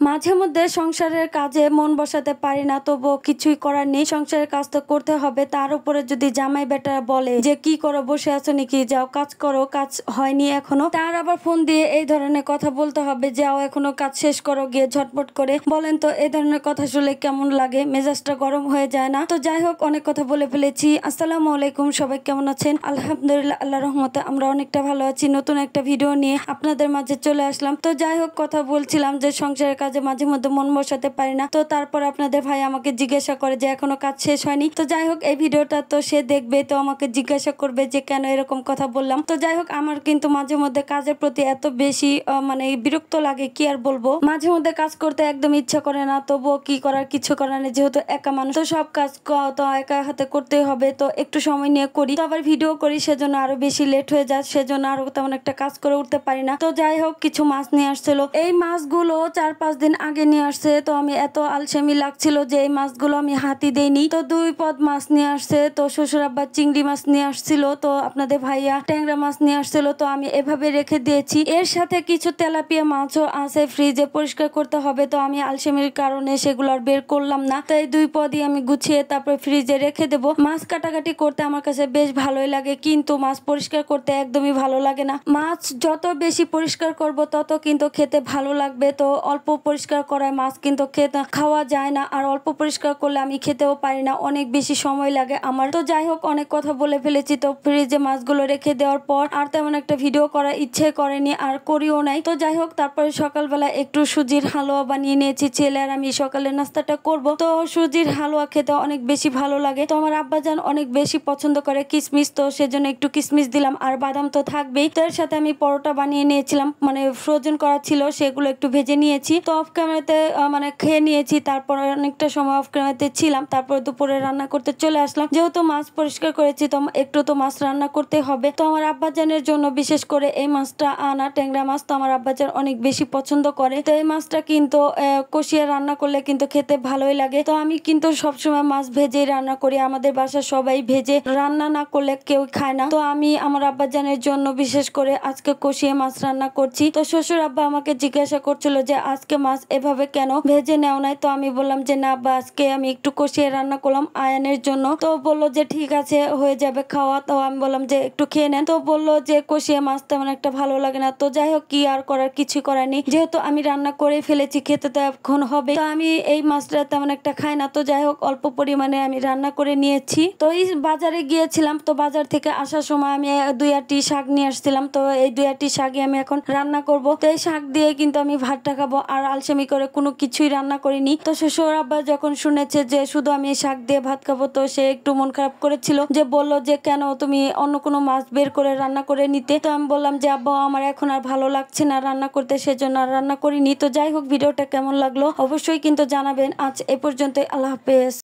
মাঝে মধ্যে সংসারের কাজে মন বসাতে পারি না, তবুও কিছুই করার নেই, সংসারের কাজ তো করতে হবে। তার উপরে যদি জামাই বেটা বলে যে কি করো, বসে আছো নাকি, যাও কাজ করো, কাজ হয়নি এখনো, তার আবার ফোন দিয়ে এই ধরনের কথা বলতে হবে, যাও এখনো কাজ শেষ করো গিয়ে ঝটপট করে। বলেন তো এই ধরনের কথা শুনলে কেমন লাগে? মেজাজটা গরম হয়ে যায় না? তো যাই হোক, অনেক কথা বলে ফেলেছি। আসসালামু আলাইকুম, সবাই কেমন আছেন? আলহামদুলিল্লাহ, আল্লাহ রহমতে আমরা অনেকটা ভালো আছি। নতুন একটা ভিডিও নিয়ে আপনাদের মাঝে চলে আসলাম। তো যাই হোক, কথা বলছিলাম যে সংসারের কাজে মাঝে মধ্যে মন বসাতে পারি না। তো তারপর আপনাদের ভাই আমাকে জিজ্ঞাসা করে যে এখনো কাজ শেষ হয়নি। তো যাই হোক, এই ভিডিওটা তো সে দেখবে, তো আমাকে জিজ্ঞাসা করবে যে কেন এরকম কথা বললাম। তো যাই হোক, আমার কিন্তু মাঝে মধ্যে কাজের প্রতি এত বেশি মানে বিরক্ত লাগে, কি আর বলবো। মাঝে মধ্যে কাজ করতে একদম ইচ্ছা করে না, তবুও কি করার, কিছু করার নেই। যেহেতু একা মানুষ, তো সব কাজ তো একা হাতে করতেই হবে। তো একটু সময় নিয়ে করি, তো আবার ভিডিও করি, সেজন্য আরো বেশি লেট হয়ে যায়, সেজন্য আরো তেমন একটা কাজ করে উঠতে পারি না। তো যাই হোক, কিছু মাছ নিয়ে আসছিল। এই মাছগুলো 4-5 দিন আগে নিয়ে আসছে। তো আমি এত আলসেমি লাগছিল যে এই মাছগুলো আমি হাতি দেইনি। তো 2 পদ মাছ নিয়ে আসছে। তো শ্বশুর আব্বা চিংড়ি মাছ নিয়ে আসছিল, তো আপনাদের ভাইয়া ট্যাংরা মাছ নিয়ে আসছিল। তো আমি এভাবে রেখে দিয়েছি। এর সাথে কিছু তেলাপিয়া মাছও আছে, ফ্রিজে পরিষ্কার করতে হবে। তো আমি আলসেমির কারণে সেগুলো আর বের করলাম না। তো এই 2 পদই আমি গুছিয়ে তারপর ফ্রিজে রেখে দেবো। মাছ কাটাকাটি করতে আমার কাছে বেশ ভালোই লাগে, কিন্তু মাছ পরিষ্কার করতে একদমই ভালো লাগে না। মাছ যত বেশি পরিষ্কার করব তত কিন্তু খেতে ভালো লাগবে। তো অল্প পরিষ্কার করায় মাছ কিন্তু খাওয়া যায় না, আর অল্প পরিষ্কার করলে আমি খেতেও পারি না, অনেক বেশি সময় লাগে আমার। তো যাই হোক, অনেক কথা বলে ফেলেছি। তো ফ্রিজে মাছগুলো রেখে দেওয়ার পর আর তেমন একটা ভিডিও করার ইচ্ছে করেনি, আর করিও নাই। তো যাই হোক, তারপরে সকালবেলা একটু সুজির হালুয়া বানিয়ে নিয়েছি। ছেলে আর আমি সকালের নাস্তাটা করব। তো সুজির হালুয়া খেতে অনেক বেশি ভালো লাগে। তো আমার আব্বাজান অনেক বেশি পছন্দ করে কিশমিশ, তো সেজন্য একটু কিশমিশ দিলাম, আর বাদাম তো থাকবেই। তো এর সাথে আমি পরোটা বানিয়ে নিয়েছিলাম, মানে ফ্রোজেন করা ছিল, সেগুলো একটু ভেজে নিয়েছি। তো অফ ক্যামেরাতে মানে খেয়ে নিয়েছি। তারপর অনেকটা সময় অফ ক্যামেরাতে ছিলাম। তারপর দুপুরে রান্না করতে চলে আসলাম। যেহেতু মাছ পরিষ্কার করেছি, তো একটু তো মাছ রান্না করতে হবে। তো আমার আব্বাজানের জন্য বিশেষ করে এই মাছটা আনা, ট্যাংরা মাছ। তো আমার আব্বাজান অনেক বেশি পছন্দ করে। তো এই মাছটা কিন্তু কষিয়ে রান্না করলে কিন্তু খেতে ভালোই লাগে। তো আমি কিন্তু সবসময় মাছ ভেজেই রান্না করি। আমাদের বাসার সবাই ভেজে রান্না না করলে কেউ খায় না। তো আমি আমার আব্বাজানের জন্য বিশেষ করে আজকে কষিয়ে মাছ রান্না করছি। তো শ্বশুর আব্বা আমাকে জিজ্ঞাসা করছিল যে আজকে মাছ এভাবে কেন ভেজে নেও নাই। তো আমি বললাম যে না আব্বা, আজকে আমি একটু কষিয়ে রান্না করলাম আয়ানের জন্য। তো বললো যে ঠিক আছে, হয়ে যাবে খাওয়া। তো আমি বললাম যে একটু খেয়ে নেন। তো বললো যে কষিয়ে মাছ তেমন একটা ভালো লাগে না। তো যাই হোক, কি আর করার, কিছু করার নেই, যেহেতু আমি রান্না করে ফেলেছি, খেতে তো এখন হবে। তো আমি এই মাছটা তেমন একটা খাই না। তো যাই হোক, অল্প পরিমাণে আমি রান্না করে নিয়েছি। তো এই বাজারে গিয়েছিলাম, তো বাজার থেকে আসার সময় আমি 2-8টি শাক নিয়ে আসছিলাম। তো এই 2-8টি শাকই আমি এখন রান্না করব। তো এই শাক দিয়ে কিন্তু আমি ভাতটা খাবো, আর আলসেমি করে কোনো কিছুই রান্না করিনি। তো শ্বশুর আব্বা যখন শুনেছে যে শুধু আমি শাক দিয়ে ভাত খাবো, তো সে একটু মন খারাপ করেছিল, যে বললো যে কেন তুমি অন্য কোনো মাছ বের করে রান্না করে নিতে। তো আমি বললাম যে আব্বা, আমার এখন আর ভালো লাগছে না রান্না করতে, সেজন্য আর রান্না করিনি। তো যাই হোক, ভিডিওটা কেমন লাগলো অবশ্যই কিন্তু জানাবেন। আজ এ পর্যন্তই, আল্লাহ হাফেজ।